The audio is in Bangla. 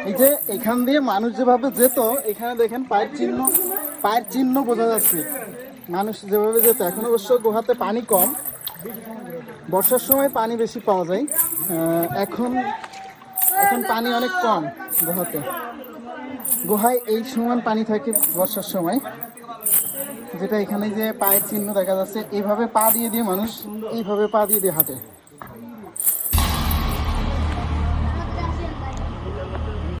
এই যে এখান দিয়ে মানুষ যেভাবে যেত, এখানে দেখেন পায়ের চিহ্ন বোঝা যাচ্ছে। মানুষ যেভাবে যেত, এখন অবশ্য গুহাতে পানি কম, বর্ষার সময় পানি বেশি পাওয়া যায়। এখন এখন পানি অনেক কম গুহাতে। গুহায় এই সমান পানি থাকে বর্ষার সময়, যেটা এখানে যে পায়ের চিহ্ন দেখা যাচ্ছে, এইভাবে পা দিয়ে দিয়ে মানুষ এইভাবে পা দিয়ে দিয়ে হাঁটে।